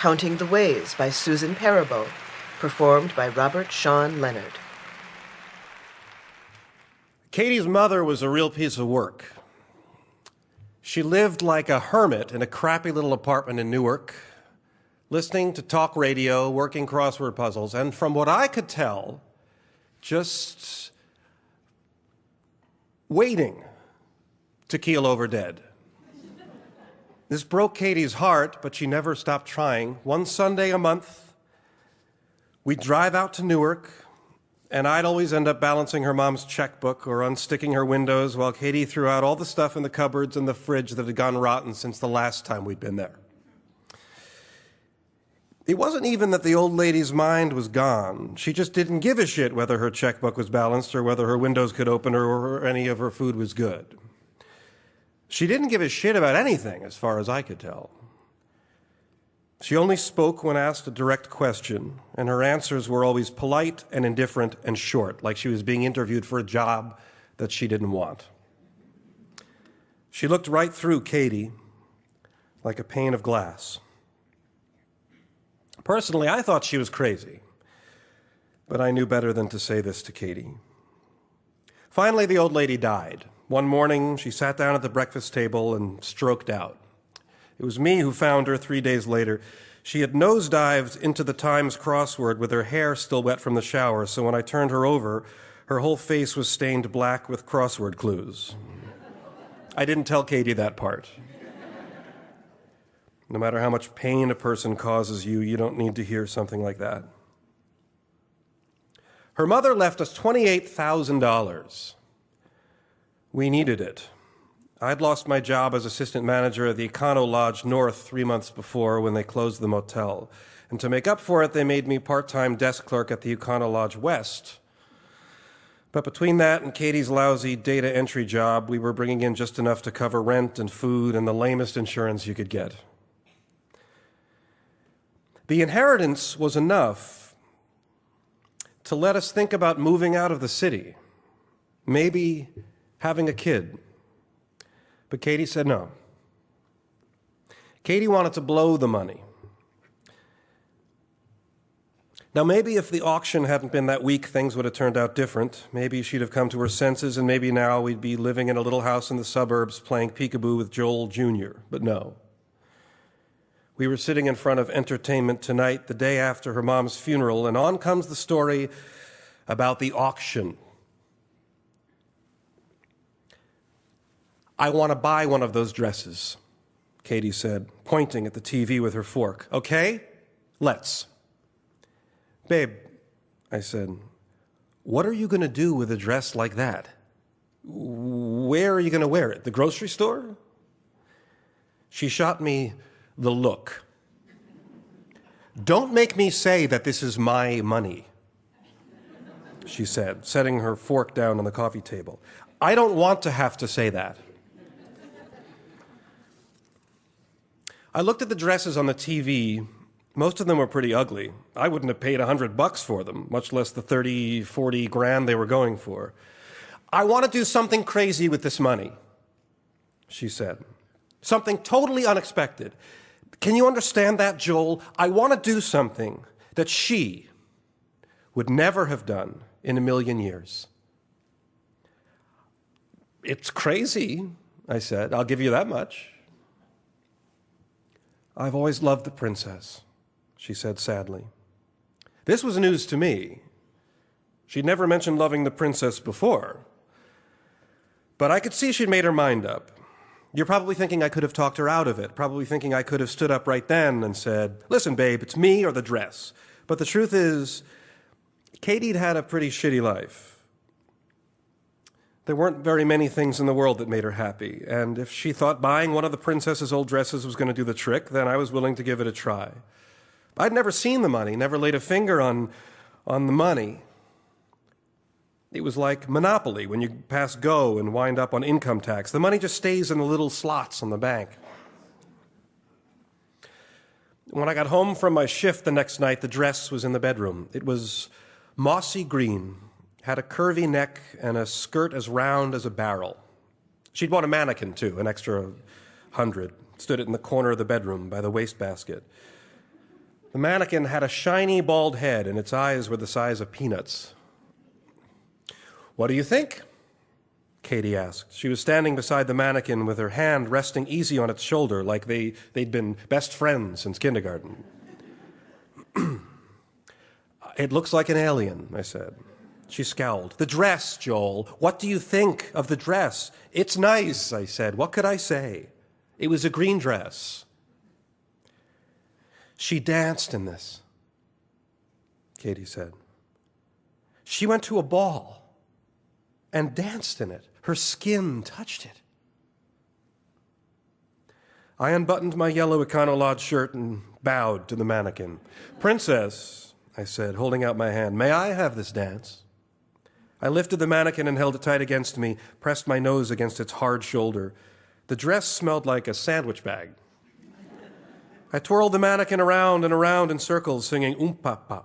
Counting the Ways by Susan Perabo, performed by Robert Sean Leonard. Katie's mother was a real piece of work. She lived like a hermit in a crappy little apartment in Newark, listening to talk radio, working crossword puzzles, and from what I could tell, just waiting to keel over dead. This broke Katie's heart, but she never stopped trying. One Sunday a month, we'd drive out to Newark, and I'd always end up balancing her mom's checkbook or unsticking her windows while Katie threw out all the stuff in the cupboards and the fridge that had gone rotten since the last time we'd been there. It wasn't even that the old lady's mind was gone. She just didn't give a shit whether her checkbook was balanced or whether her windows could open or any of her food was good. She didn't give a shit about anything, as far as I could tell. She only spoke when asked a direct question, and her answers were always polite and indifferent and short, like she was being interviewed for a job that she didn't want. She looked right through Katie like a pane of glass. Personally, I thought she was crazy, but I knew better than to say this to Katie. Finally, the old lady died. One morning, she sat down at the breakfast table and stroked out. It was me who found her 3 days later. She had nosedived into the Times crossword with her hair still wet from the shower, so when I turned her over, her whole face was stained black with crossword clues. I didn't tell Katie that part. No matter how much pain a person causes you, you don't need to hear something like that. Her mother left us $28,000. We needed it. I'd lost my job as assistant manager at the Econo Lodge North 3 months before when they closed the motel. And to make up for it, they made me part-time desk clerk at the Econo Lodge West. But between that and Katie's lousy data entry job, we were bringing in just enough to cover rent and food and the lamest insurance you could get. The inheritance was enough to let us think about moving out of the city, maybe having a kid. But Katie said no. Katie wanted to blow the money. Now, maybe if the auction hadn't been that weak, things would have turned out different. Maybe she'd have come to her senses, and maybe now we'd be living in a little house in the suburbs playing peekaboo with Joel Jr., but no. We were sitting in front of Entertainment Tonight the day after her mom's funeral, and on comes the story about the auction. "I want to buy one of those dresses," Katie said, pointing at the TV with her fork. "Okay, let's." "Babe," I said, "what are you going to do with a dress like that? Where are you going to wear it? The grocery store?" She shot me the look. "Don't make me say that this is my money," she said, setting her fork down on the coffee table. "I don't want to have to say that." I looked at the dresses on the TV. Most of them were pretty ugly. I wouldn't have paid $100 for them, much less the 30, 40 grand they were going for. "I want to do something crazy with this money," she said. "Something totally unexpected. Can you understand that, Joel? I want to do something that she would never have done in a million years." "It's crazy," I said. "I'll give you that much." "I've always loved the princess," she said sadly. This was news to me. She'd never mentioned loving the princess before. But I could see she'd made her mind up. You're probably thinking I could have talked her out of it, probably thinking I could have stood up right then and said, "Listen, babe, it's me or the dress." But the truth is, Katie'd had a pretty shitty life. There weren't very many things in the world that made her happy, and if she thought buying one of the princess's old dresses was going to do the trick, then I was willing to give it a try. I'd never seen the money, never laid a finger on the money. It was like Monopoly when you pass go and wind up on income tax. The money just stays in the little slots on the bank. When I got home from my shift the next night, the dress was in the bedroom. It was mossy green, had a curvy neck and a skirt as round as a barrel. She'd bought a mannequin, too, an extra $100. Stood it in the corner of the bedroom by the wastebasket. The mannequin had a shiny bald head, and its eyes were the size of peanuts. "What do you think?" Katie asked. She was standing beside the mannequin with her hand resting easy on its shoulder like they'd been best friends since kindergarten. "It looks like an alien," I said. She scowled. "The dress, Joel. What do you think of the dress?" "It's nice," I said. What could I say? It was a green dress. "She danced in this," Katie said. "She went to a ball and danced in it. Her skin touched it." I unbuttoned my yellow Econo-Lodge shirt and bowed to the mannequin. "Princess," I said, holding out my hand, "may I have this dance?" I lifted the mannequin and held it tight against me, pressed my nose against its hard shoulder. The dress smelled like a sandwich bag. I twirled the mannequin around and around in circles, singing papa,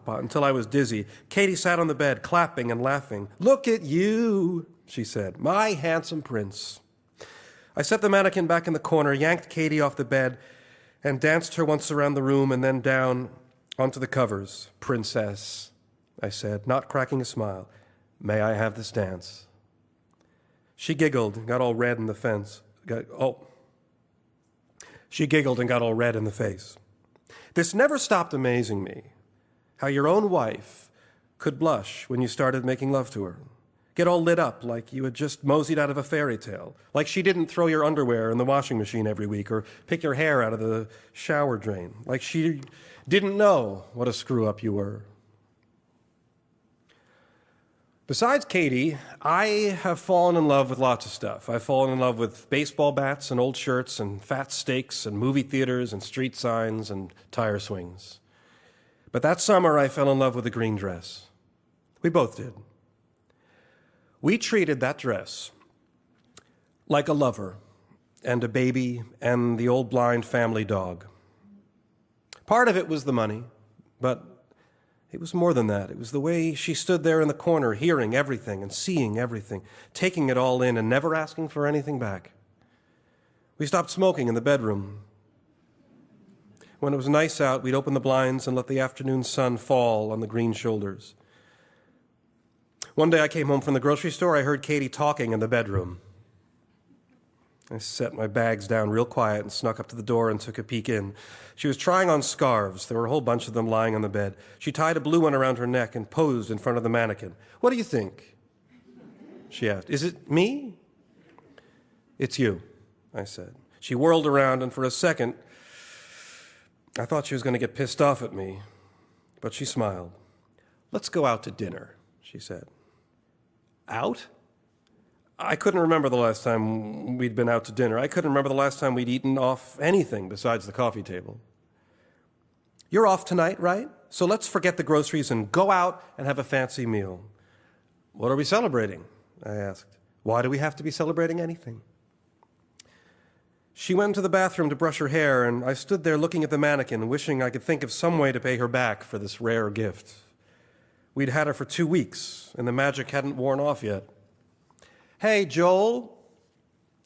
until I was dizzy. Katie sat on the bed, clapping and laughing. "Look at you," she said, "my handsome prince." I set the mannequin back in the corner, yanked Katie off the bed, and danced her once around the room and then down onto the covers. "Princess," I said, not cracking a smile, "may I have this dance?" She giggled and got all red in the face. She giggled and got all red in the face. This never stopped amazing me, how your own wife could blush when you started making love to her, get all lit up like you had just moseyed out of a fairy tale, like she didn't throw your underwear in the washing machine every week or pick your hair out of the shower drain, like she didn't know what a screw-up you were. Besides Katie, I have fallen in love with lots of stuff. I've fallen in love with baseball bats and old shirts and fat steaks and movie theaters and street signs and tire swings. But that summer, I fell in love with a green dress. We both did. We treated that dress like a lover and a baby and the old blind family dog. Part of it was the money, but it was more than that. It was the way she stood there in the corner, hearing everything and seeing everything, taking it all in and never asking for anything back. We stopped smoking in the bedroom. When it was nice out, we'd open the blinds and let the afternoon sun fall on the green shoulders. One day I came home from the grocery store. I heard Katie talking in the bedroom. I set my bags down real quiet and snuck up to the door and took a peek in. She was trying on scarves. There were a whole bunch of them lying on the bed. She tied a blue one around her neck and posed in front of the mannequin. "What do you think?" she asked. "Is it me?" "It's you," I said. She whirled around, and for a second, I thought she was going to get pissed off at me, but she smiled. "Let's go out to dinner," she said. "Out?" I couldn't remember the last time we'd been out to dinner. I couldn't remember the last time we'd eaten off anything besides the coffee table. "You're off tonight, right? So let's forget the groceries and go out and have a fancy meal." "What are we celebrating?" I asked. "Why do we have to be celebrating anything?" She went into the bathroom to brush her hair, and I stood there looking at the mannequin, wishing I could think of some way to pay her back for this rare gift. We'd had her for 2 weeks, and the magic hadn't worn off yet. "Hey, Joel."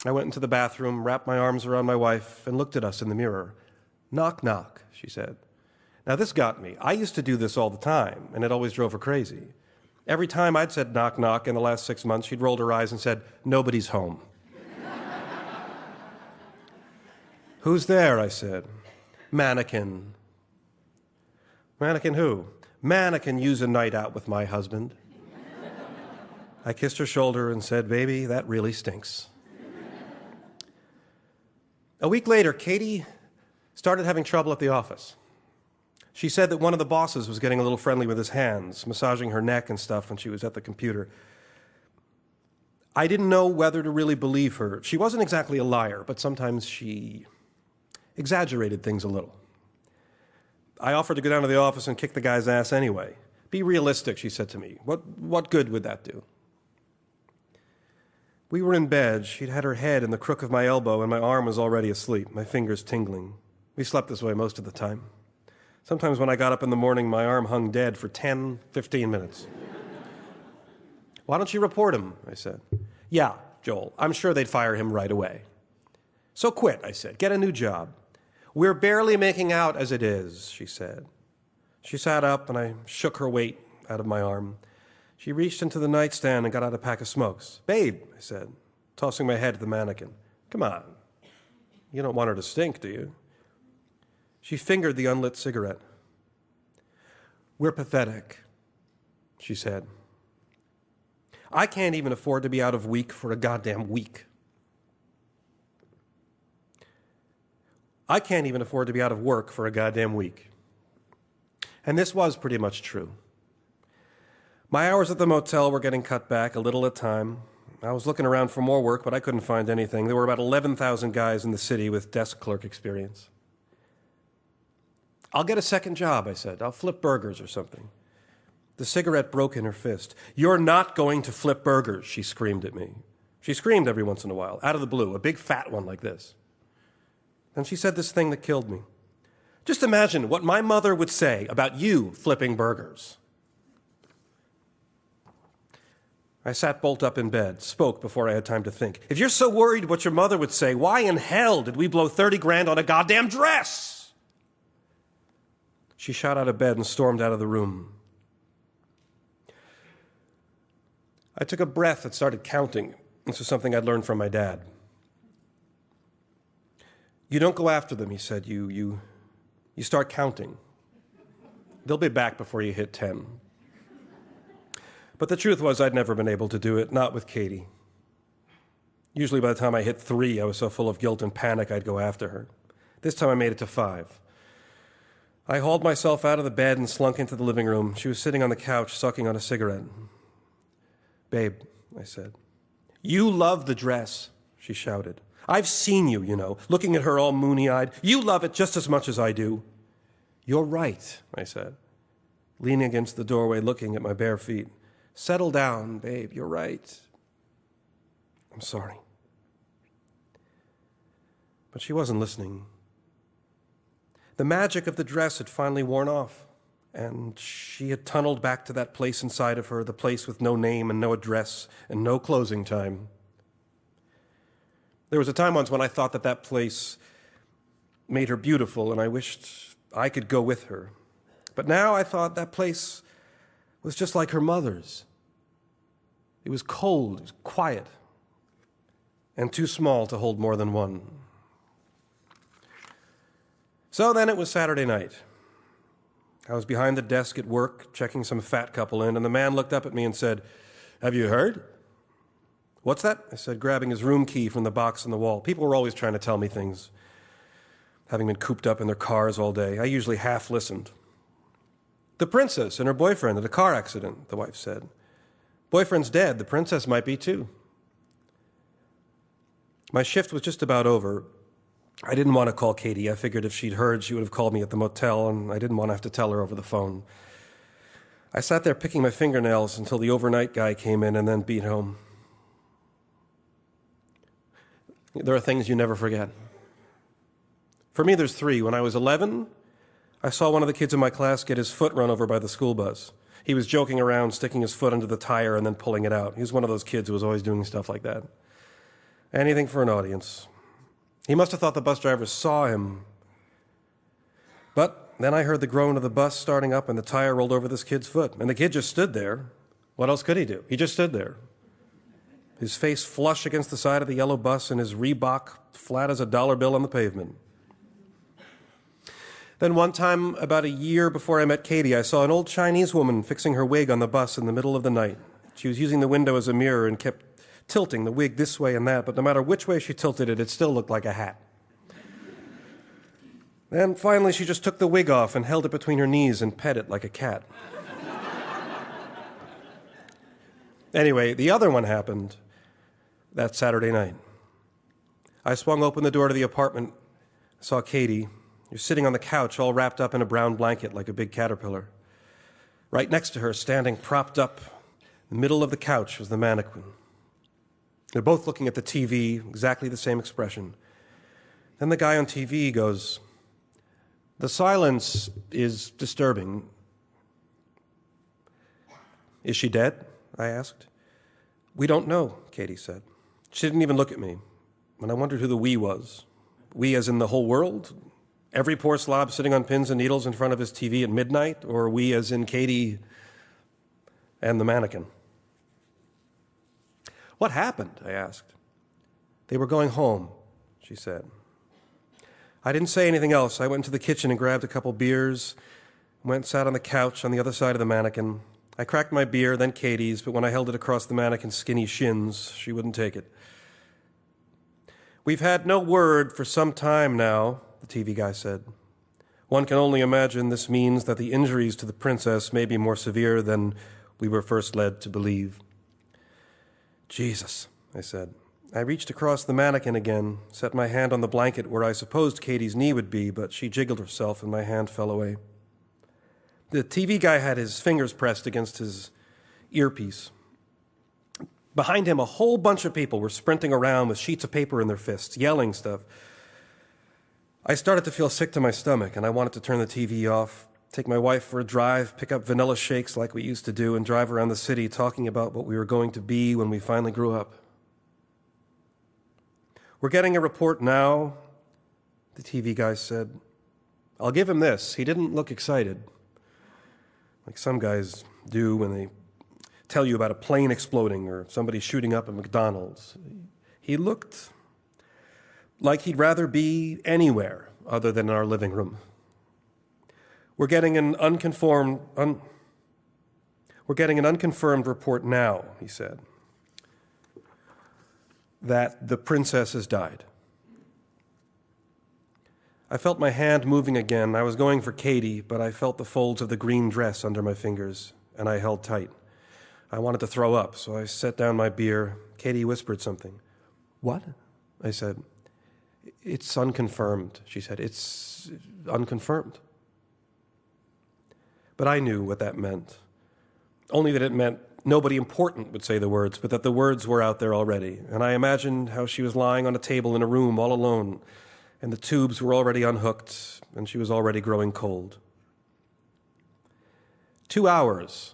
I went into the bathroom, wrapped my arms around my wife, and looked at us in the mirror. "Knock, knock," she said. Now, this got me. I used to do this all the time, and it always drove her crazy. Every time I'd said knock, knock in the last 6 months, she'd rolled her eyes and said, "Nobody's home." "Who's there?" I said. "Mannequin." "Mannequin who?" "Mannequin use a night out with my husband." I kissed her shoulder and said, "Baby, that really stinks." A week later, Katie started having trouble at the office. She said that one of the bosses was getting a little friendly with his hands, massaging her neck and stuff when she was at the computer. I didn't know whether to really believe her. She wasn't exactly a liar, but sometimes she exaggerated things a little. I offered to go down to the office and kick the guy's ass anyway. "Be realistic," she said to me. What good would that do?" We were in bed. She'd had her head in the crook of my elbow, and my arm was already asleep, my fingers tingling. We slept this way most of the time. Sometimes when I got up in the morning, my arm hung dead for 10, 15 minutes. "Why don't you report him?" I said. "Yeah, Joel, I'm sure they'd fire him right away." "So quit," I said. "Get a new job." We're barely making out as it is, she said. She sat up, and I shook her weight out of my arm. She reached into the nightstand and got out a pack of smokes. Babe, I said, tossing my head at the mannequin. Come on. You don't want her to stink, do you? She fingered the unlit cigarette. We're pathetic, she said. I can't even afford to be out of week for a goddamn week. I can't even afford to be out of work for a goddamn week. And this was pretty much true. My hours at the motel were getting cut back a little at a time. I was looking around for more work, but I couldn't find anything. There were about 11,000 guys in the city with desk clerk experience. I'll get a second job, I said. I'll flip burgers or something. The cigarette broke in her fist. You're not going to flip burgers, she screamed at me. She screamed every once in a while, out of the blue, a big fat one like this. Then she said this thing that killed me. Just imagine what my mother would say about you flipping burgers. I sat bolt up in bed, spoke before I had time to think. If you're so worried what your mother would say, why in hell did we blow 30 grand on a goddamn dress? She shot out of bed and stormed out of the room. I took a breath and started counting. This was something I'd learned from my dad. You don't go after them, he said. You start counting. They'll be back before you hit 10. But the truth was I'd never been able to do it, not with Katie. Usually by the time I hit 3, I was so full of guilt and panic I'd go after her. This time I made it to 5. I hauled myself out of the bed and slunk into the living room. She was sitting on the couch, sucking on a cigarette. Babe, I said. You love the dress, she shouted. I've seen you, looking at her all moony-eyed. You love it just as much as I do. You're right, I said, leaning against the doorway, looking at my bare feet. Settle down, babe, you're right. I'm sorry. But she wasn't listening. The magic of the dress had finally worn off, and she had tunneled back to that place inside of her, the place with no name and no address and no closing time. There was a time once when I thought that place made her beautiful, and I wished I could go with her. But now I thought that place was just like her mother's. It was cold, it was quiet, and too small to hold more than one. So then it was Saturday night. I was behind the desk at work, checking some fat couple in, and the man looked up at me and said, "Have you heard?" "What's that?" I said, grabbing his room key from the box on the wall. People were always trying to tell me things, having been cooped up in their cars all day. I usually half listened. "The princess and her boyfriend at a car accident," the wife said. "Boyfriend's dead. The princess might be too." My shift was just about over. I didn't want to call Katie. I figured if she'd heard, she would have called me at the motel, and I didn't want to have to tell her over the phone. I sat there picking my fingernails until the overnight guy came in and then beat home. There are things you never forget. For me, there's 3. When I was 11, I saw one of the kids in my class get his foot run over by the school bus. He was joking around, sticking his foot under the tire and then pulling it out. He was one of those kids who was always doing stuff like that. Anything for an audience. He must have thought the bus driver saw him. But then I heard the groan of the bus starting up and the tire rolled over this kid's foot. And the kid just stood there. What else could he do? He just stood there. His face flush against the side of the yellow bus and his Reebok flat as a dollar bill on the pavement. Then one time, about a year before I met Katie, I saw an old Chinese woman fixing her wig on the bus in the middle of the night. She was using the window as a mirror and kept tilting the wig this way and that, but no matter which way she tilted it, it still looked like a hat. Then finally she just took the wig off and held it between her knees and pet it like a cat. Anyway, the other one happened that Saturday night. I swung open the door to the apartment, saw Katie. You're sitting on the couch, all wrapped up in a brown blanket like a big caterpillar. Right next to her, standing propped up in the middle of the couch, was the mannequin. They're both looking at the TV, exactly the same expression. Then the guy on TV goes, "The silence is disturbing." "Is she dead?" I asked. "We don't know," Katie said. She didn't even look at me, and I wondered who the we was. We as in the whole world? Every poor slob sitting on pins and needles in front of his TV at midnight, or we as in Katie and the mannequin? What happened? I asked. They were going home, she said. I didn't say anything else. I went into the kitchen and grabbed a couple beers, went and sat on the couch on the other side of the mannequin. I cracked my beer, then Katie's, but when I held it across the mannequin's skinny shins, she wouldn't take it. We've had no word for some time now, the TV guy said. One can only imagine this means that the injuries to the princess may be more severe than we were first led to believe. Jesus, I said. I reached across the mannequin again, set my hand on the blanket where I supposed Katie's knee would be, but she jiggled herself and my hand fell away. The TV guy had his fingers pressed against his earpiece. Behind him, a whole bunch of people were sprinting around with sheets of paper in their fists, yelling stuff. I started to feel sick to my stomach, and I wanted to turn the TV off, take my wife for a drive, pick up vanilla shakes like we used to do, and drive around the city talking about what we were going to be when we finally grew up. We're getting a report now, the TV guy said. I'll give him this. He didn't look excited, like some guys do when they tell you about a plane exploding or somebody shooting up at McDonald's. He looked like he'd rather be anywhere other than in our living room. We're getting an unconfirmed report now, he said, that the princess has died. I felt my hand moving again. I was going for Katie, but I felt the folds of the green dress under my fingers, and I held tight. I wanted to throw up, so I set down my beer. Katie whispered something. What? I said. It's unconfirmed, she said. It's unconfirmed. But I knew what that meant. Only that it meant nobody important would say the words, but that the words were out there already. And I imagined how she was lying on a table in a room all alone, and the tubes were already unhooked, and she was already growing cold. 2 hours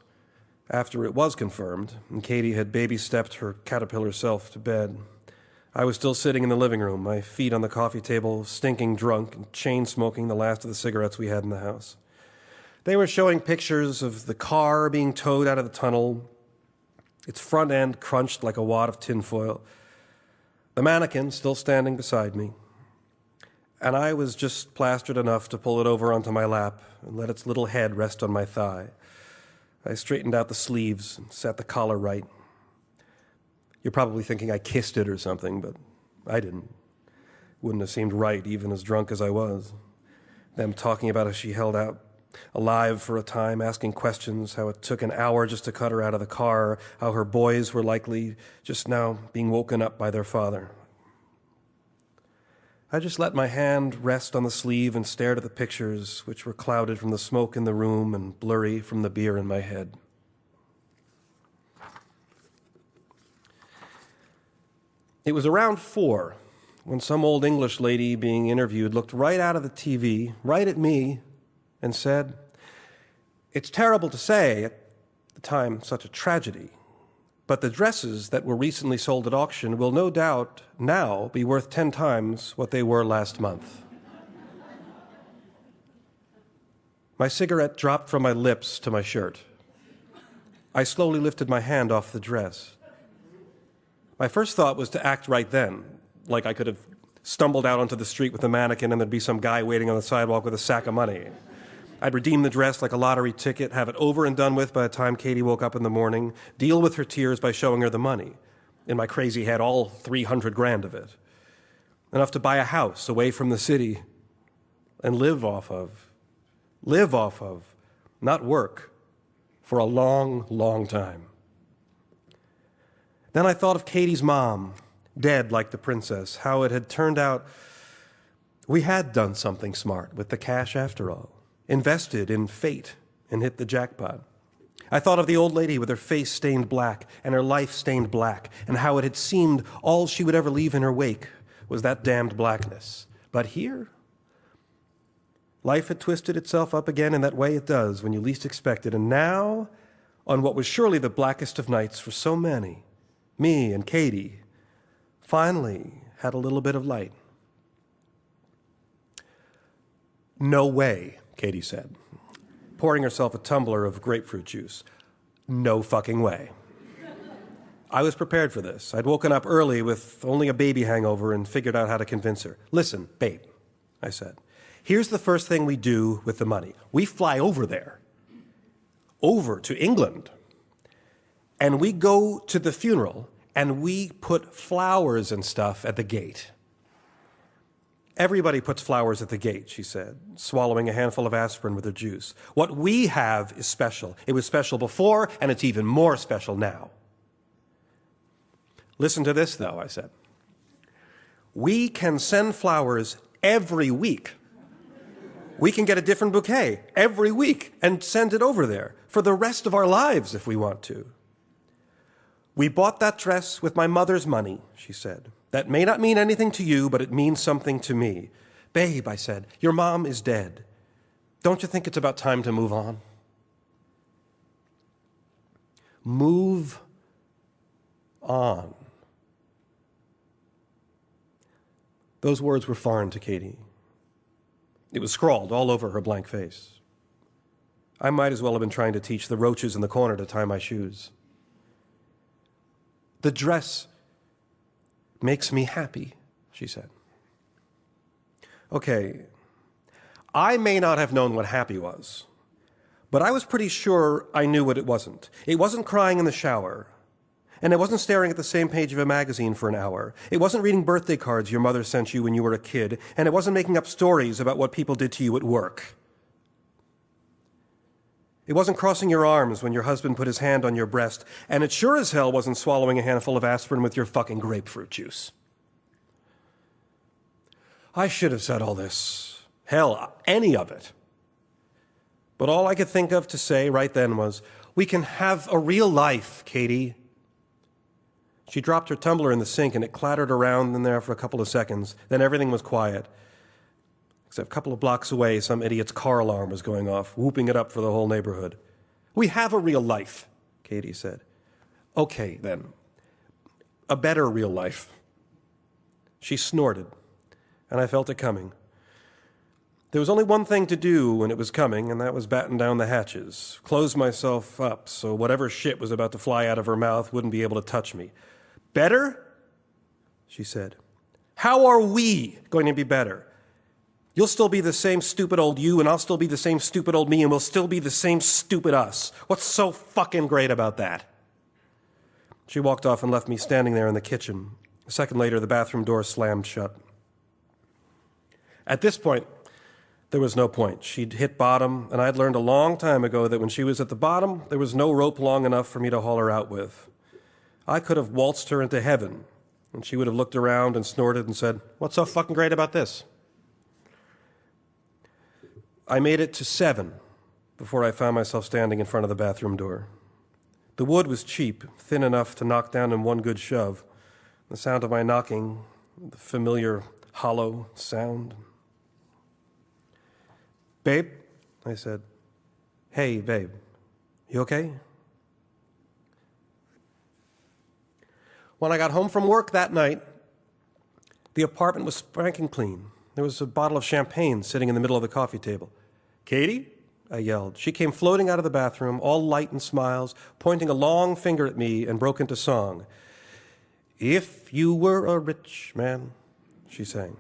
after it was confirmed, and Katie had baby-stepped her caterpillar self to bed, I was still sitting in the living room, my feet on the coffee table, stinking drunk and chain-smoking the last of the cigarettes we had in the house. They were showing pictures of the car being towed out of the tunnel, its front end crunched like a wad of tinfoil, the mannequin still standing beside me, and I was just plastered enough to pull it over onto my lap and let its little head rest on my thigh. I straightened out the sleeves and set the collar right. You're probably thinking I kissed it or something, but I didn't. Wouldn't have seemed right, even as drunk as I was. Them talking about how she held out alive for a time, asking questions, how it took an hour just to cut her out of the car, how her boys were likely just now being woken up by their father. I just let my hand rest on the sleeve and stared at the pictures, which were clouded from the smoke in the room and blurry from the beer in my head. It was around 4 when some old English lady being interviewed looked right out of the TV, right at me, and said, "It's terrible to say, at the time such a tragedy, but the dresses that were recently sold at auction will no doubt now be worth 10 times what they were last month." My cigarette dropped from my lips to my shirt. I slowly lifted my hand off the dress. My first thought was to act right then, like I could have stumbled out onto the street with a mannequin and there'd be some guy waiting on the sidewalk with a sack of money. I'd redeem the dress like a lottery ticket, have it over and done with by the time Katie woke up in the morning, deal with her tears by showing her the money. In my crazy head, all 300 grand of it. Enough to buy a house away from the city and live off of, not work, for a long, long time. Then I thought of Katie's mom, dead like the princess, how it had turned out we had done something smart with the cash after all, invested in fate and hit the jackpot. I thought of the old lady with her face stained black and her life stained black, and how it had seemed all she would ever leave in her wake was that damned blackness. But here, life had twisted itself up again in that way it does when you least expect it, and now, on what was surely the blackest of nights for so many, me and Katie finally had a little bit of light. No way, Katie said, pouring herself a tumbler of grapefruit juice. No fucking way. I was prepared for this. I'd woken up early with only a baby hangover and figured out how to convince her. Listen, babe, I said, here's the first thing we do with the money. We fly over there, over to England, and we go to the funeral, and we put flowers and stuff at the gate. Everybody puts flowers at the gate, she said, swallowing a handful of aspirin with her juice. What we have is special. It was special before, and it's even more special now. Listen to this, though, I said. We can send flowers every week. We can get a different bouquet every week and send it over there for the rest of our lives if we want to. We bought that dress with my mother's money, she said. That may not mean anything to you, but it means something to me. Babe, I said, your mom is dead. Don't you think it's about time to move on? Move on. Those words were foreign to Katie. It was scrawled all over her blank face. I might as well have been trying to teach the roaches in the corner to tie my shoes. The dress makes me happy, she said. Okay, I may not have known what happy was, but I was pretty sure I knew what it wasn't. It wasn't crying in the shower, and it wasn't staring at the same page of a magazine for an hour. It wasn't reading birthday cards your mother sent you when you were a kid, and it wasn't making up stories about what people did to you at work. It wasn't crossing your arms when your husband put his hand on your breast, and it sure as hell wasn't swallowing a handful of aspirin with your fucking grapefruit juice. I should have said all this. Hell, any of it. But all I could think of to say right then was, we can have a real life, Katie. She dropped her tumbler in the sink, and it clattered around in there for a couple of seconds. Then everything was quiet. Except a couple of blocks away, some idiot's car alarm was going off, whooping it up for the whole neighborhood. We have a real life, Katie said. Okay, then. A better real life. She snorted, and I felt it coming. There was only one thing to do when it was coming, and that was batten down the hatches, close myself up so whatever shit was about to fly out of her mouth wouldn't be able to touch me. Better? She said. How are we going to be better? You'll still be the same stupid old you, and I'll still be the same stupid old me, and we'll still be the same stupid us. What's so fucking great about that? She walked off and left me standing there in the kitchen. A second later, the bathroom door slammed shut. At this point, there was no point. She'd hit bottom, and I'd learned a long time ago that when she was at the bottom, there was no rope long enough for me to haul her out with. I could have waltzed her into heaven, and she would have looked around and snorted and said, "What's so fucking great about this?" I made it to 7 before I found myself standing in front of the bathroom door. The wood was cheap, thin enough to knock down in one good shove. The sound of my knocking, the familiar hollow sound. "Babe," I said. "Hey, babe, you okay?" When I got home from work that night, the apartment was spanking clean. There was a bottle of champagne sitting in the middle of the coffee table. "Katie?" I yelled. She came floating out of the bathroom, all light and smiles, pointing a long finger at me, and broke into song. "If you were a rich man," she sang.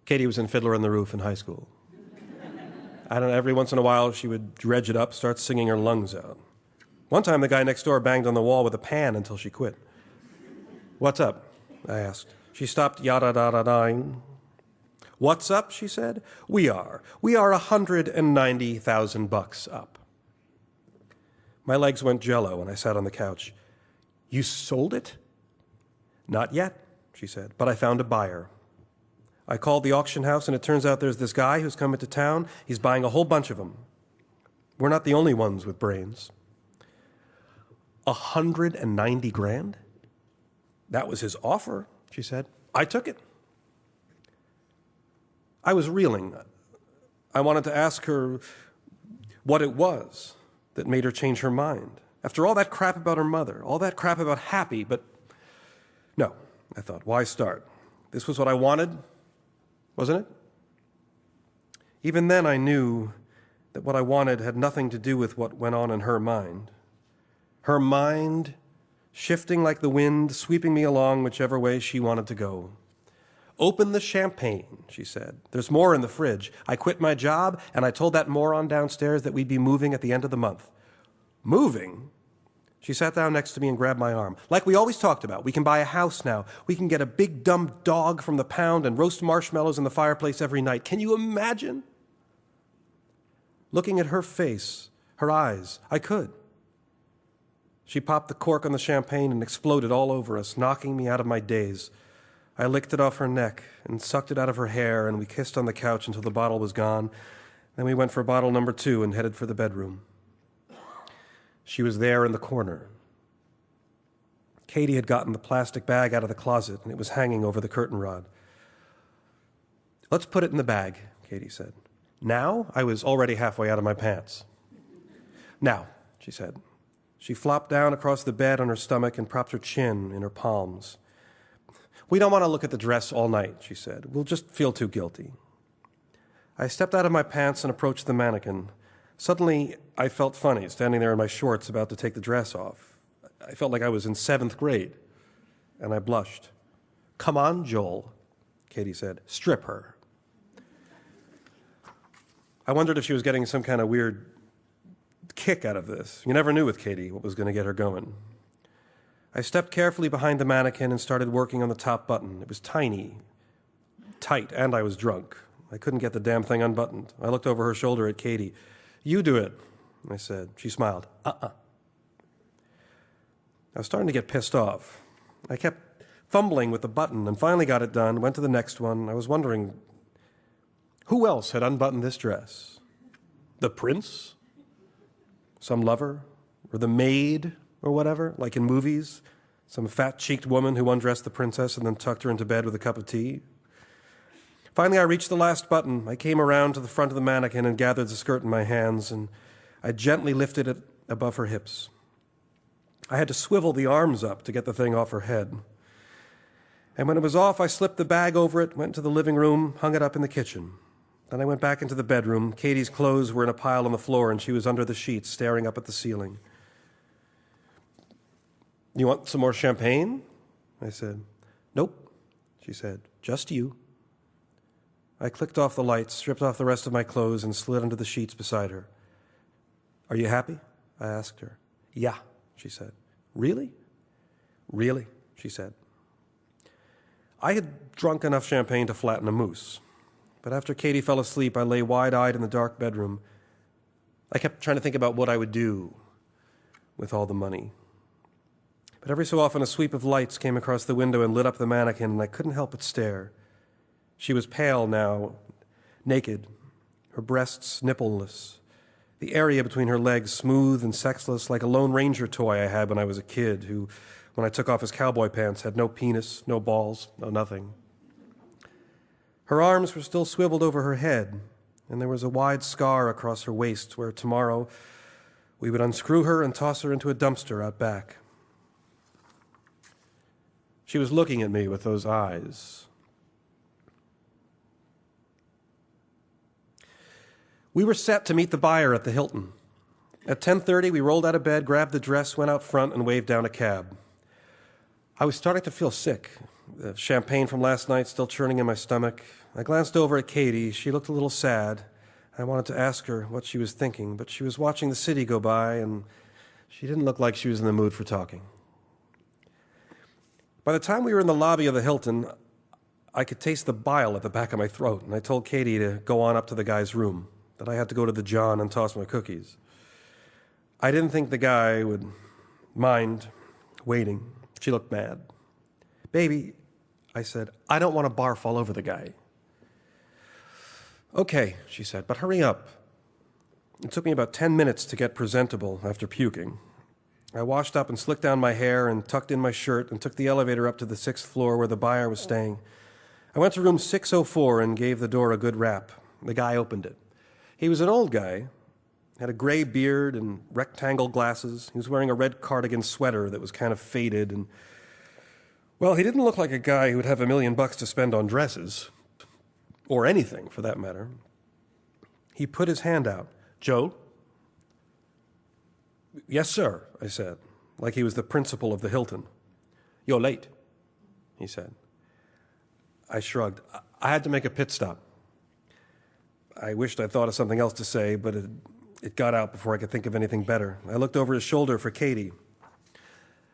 Katie was in Fiddler on the Roof in high school. I don't know, every once in a while she would dredge it up, start singing her lungs out. One time the guy next door banged on the wall with a pan until she quit. "What's up?" I asked. She stopped yada-da-da-dying. "What's up?" she said. We are $190,000 up." My legs went jello and I sat on the couch. "You sold it?" "Not yet," she said, "but I found a buyer. I called the auction house, and it turns out there's this guy who's come into town. He's buying a whole bunch of them. We're not the only ones with brains." 190 grand? "That was his offer," she said. "I took it." I was reeling. I wanted to ask her what it was that made her change her mind. After all that crap about her mother, all that crap about Happy, but no, I thought, why start? This was what I wanted, wasn't it? Even then I knew that what I wanted had nothing to do with what went on in her mind. Her mind shifting like the wind, sweeping me along whichever way she wanted to go. "Open the champagne," she said. "There's more in the fridge. I quit my job, and I told that moron downstairs that we'd be moving at the end of the month." Moving? She sat down next to me and grabbed my arm. "Like we always talked about. We can buy a house now. We can get a big dumb dog from the pound and roast marshmallows in the fireplace every night. Can you imagine?" Looking at her face, her eyes, I could. She popped the cork on the champagne and exploded all over us, knocking me out of my daze. I licked it off her neck and sucked it out of her hair, and we kissed on the couch until the bottle was gone. Then we went for bottle number 2 and headed for the bedroom. She was there in the corner. Katie had gotten the plastic bag out of the closet, and it was hanging over the curtain rod. "Let's put it in the bag," Katie said. Now I was already halfway out of my pants. "Now," she said. She flopped down across the bed on her stomach and propped her chin in her palms. "We don't want to look at the dress all night," she said. "We'll just feel too guilty." I stepped out of my pants and approached the mannequin. Suddenly, I felt funny, standing there in my shorts about to take the dress off. I felt like I was in 7th grade, and I blushed. "Come on, Joel," Katie said. "Strip her." I wondered if she was getting some kind of weird kick out of this. You never knew with Katie what was going to get her going. I stepped carefully behind the mannequin and started working on the top button. It was tiny, tight, and I was drunk. I couldn't get the damn thing unbuttoned. I looked over her shoulder at Katie. "You do it," I said. She smiled. I was starting to get pissed off. I kept fumbling with the button and finally got it done, went to the next one. I was wondering, who else had unbuttoned this dress? The prince? Some lover? Or the maid? Or whatever, like in movies? Some fat-cheeked woman who undressed the princess and then tucked her into bed with a cup of tea? Finally, I reached the last button. I came around to the front of the mannequin and gathered the skirt in my hands, and I gently lifted it above her hips. I had to swivel the arms up to get the thing off her head. And when it was off, I slipped the bag over it, went to the living room, hung it up in the kitchen. Then I went back into the bedroom. Katie's clothes were in a pile on the floor, and she was under the sheets, staring up at the ceiling. "You want some more champagne?" I said. "Nope," she said. "Just you." I clicked off the lights, stripped off the rest of my clothes, and slid under the sheets beside her. "Are you happy?" I asked her. "Yeah," she said. "Really?" "Really," she said. I had drunk enough champagne to flatten a moose. But after Katie fell asleep, I lay wide-eyed in the dark bedroom. I kept trying to think about what I would do with all the money. But every so often a sweep of lights came across the window and lit up the mannequin, and I couldn't help but stare. She was pale now, naked, her breasts nippleless, the area between her legs smooth and sexless like a Lone Ranger toy I had when I was a kid who, when I took off his cowboy pants, had no penis, no balls, no nothing. Her arms were still swiveled over her head, and there was a wide scar across her waist where tomorrow we would unscrew her and toss her into a dumpster out back. She was looking at me with those eyes. We were set to meet the buyer at the Hilton. At 10:30, we rolled out of bed, grabbed the dress, went out front, and waved down a cab. I was starting to feel sick, the champagne from last night still churning in my stomach. I glanced over at Katie. She looked a little sad. I wanted to ask her what she was thinking, but she was watching the city go by, and she didn't look like she was in the mood for talking. By the time we were in the lobby of the Hilton, I could taste the bile at the back of my throat, and I told Katie to go on up to the guy's room, that I had to go to the John and toss my cookies. I didn't think the guy would mind waiting. She looked mad. "Baby," I said, "I don't want to barf all over the guy." "Okay," she said, "but hurry up." It took me about 10 minutes to get presentable after puking. I washed up and slicked down my hair and tucked in my shirt and took the elevator up to the 6th floor where the buyer was staying. I went to room 604 and gave the door a good rap. The guy opened it. He was an old guy, had a gray beard and rectangle glasses. He was wearing a red cardigan sweater that was kind of faded, and, well, he didn't look like a guy who'd have $1 million to spend on dresses. or anything for that matter. He put his hand out. "Joe?" "Yes, sir," I said, like he was the principal of the Hilton. "You're late," he said. I shrugged. I had to make a pit stop. I wished I'd thought of something else to say, but it got out before I could think of anything better. I looked over his shoulder for Katie.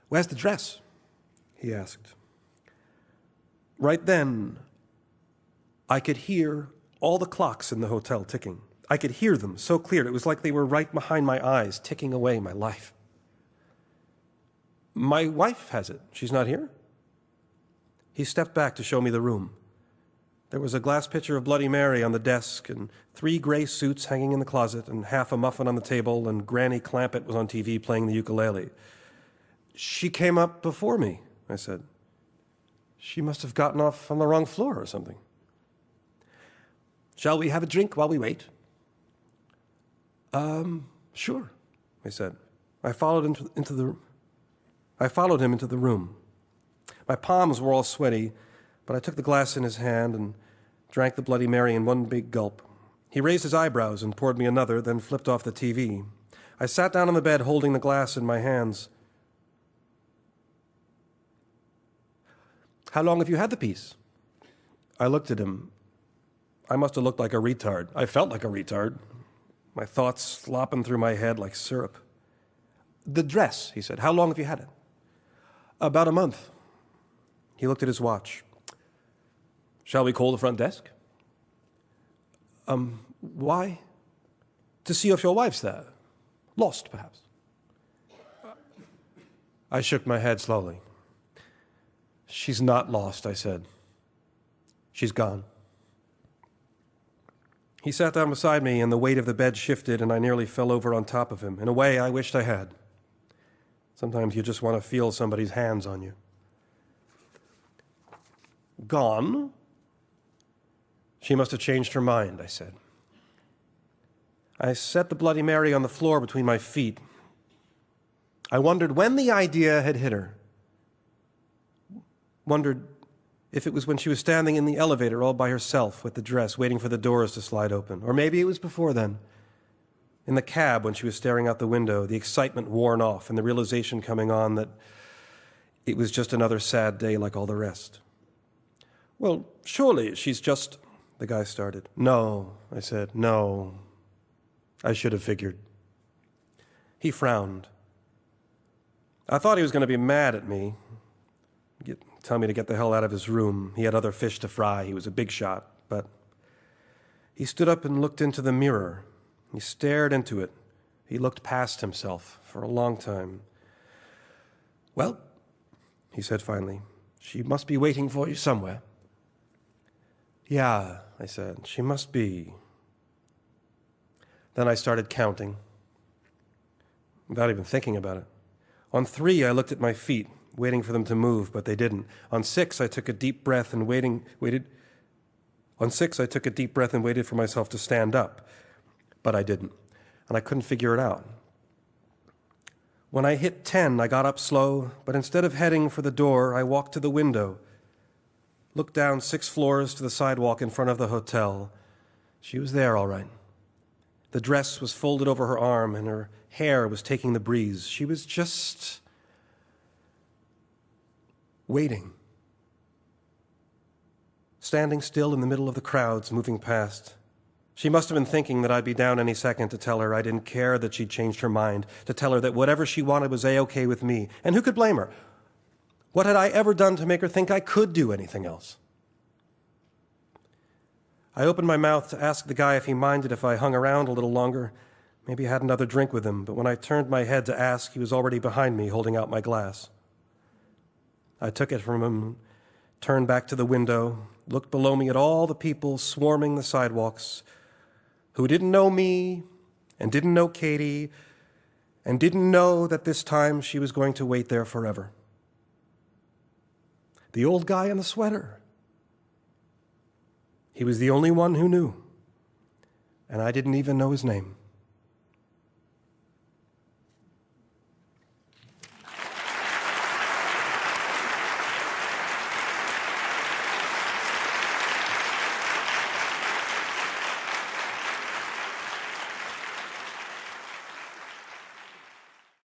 "Where's the dress?" he asked. Right then, I could hear all the clocks in the hotel ticking. I could hear them so clear. It was like they were right behind my eyes, ticking away my life. "My wife has it. She's not here?" He stepped back to show me the room. There was a glass pitcher of Bloody Mary on the desk, and 3 gray suits hanging in the closet, and half a muffin on the table, and Granny Clampett was on TV playing the ukulele. "She came up before me," I said. "She must have gotten off on the wrong floor or something." "Shall we have a drink while we wait?" Sure," I said. I followed him into the room. My palms were all sweaty, but I took the glass in his hand and drank the Bloody Mary in one big gulp. He raised his eyebrows and poured me another, then flipped off the TV. I sat down on the bed holding the glass in my hands. "How long have you had the piece?" I looked at him. I must have looked like a retard. I felt like a retard. My thoughts slopping through my head like syrup. "The dress," he said. "How long have you had it?" "About a month." He looked at his watch. "Shall we call the front desk?" Why?" "To see if your wife's there. Lost, perhaps." I shook my head slowly. "She's not lost," I said. "She's gone." He sat down beside me, and the weight of the bed shifted, and I nearly fell over on top of him. In a way, I wished I had. Sometimes you just want to feel somebody's hands on you. "Gone?" "She must have changed her mind," I said. I set the Bloody Mary on the floor between my feet. I wondered when the idea had hit her. Wondered if it was when she was standing in the elevator all by herself with the dress, waiting for the doors to slide open. Or maybe it was before then. In the cab when she was staring out the window, the excitement worn off and the realization coming on that it was just another sad day like all the rest. "Well, surely she's just..." the guy started. "No," I said, "no. I should have figured." He frowned. I thought he was going to be mad at me, tell me to get the hell out of his room. He had other fish to fry. He was a big shot. But he stood up and looked into the mirror. He stared into it. He looked past himself for a long time. "Well," he said finally, "she must be waiting for you somewhere." "Yeah," I said, "she must be." Then I started counting, without even thinking about it. On 3, I looked at my feet, waiting for them to move, but they didn't. On 6, I took a deep breath and waited. On 6, I took a deep breath and waited for myself to stand up, but I didn't, and I couldn't figure it out. When I hit 10, I got up slow, but instead of heading for the door, I walked to the window, looked down 6 floors to the sidewalk in front of the hotel. She was there, all right. The dress was folded over her arm, and her hair was taking the breeze. She was just waiting, standing still in the middle of the crowds moving past. She must have been thinking that I'd be down any second to tell her I didn't care that she'd changed her mind, to tell her that whatever she wanted was A-okay with me. And who could blame her? What had I ever done to make her think I could do anything else? I opened my mouth to ask the guy if he minded if I hung around a little longer, maybe had another drink with him, but when I turned my head to ask, he was already behind me holding out my glass. I took it from him, turned back to the window, looked below me at all the people swarming the sidewalks who didn't know me and didn't know Katie and didn't know that this time she was going to wait there forever. The old guy in the sweater. He was the only one who knew, and I didn't even know his name.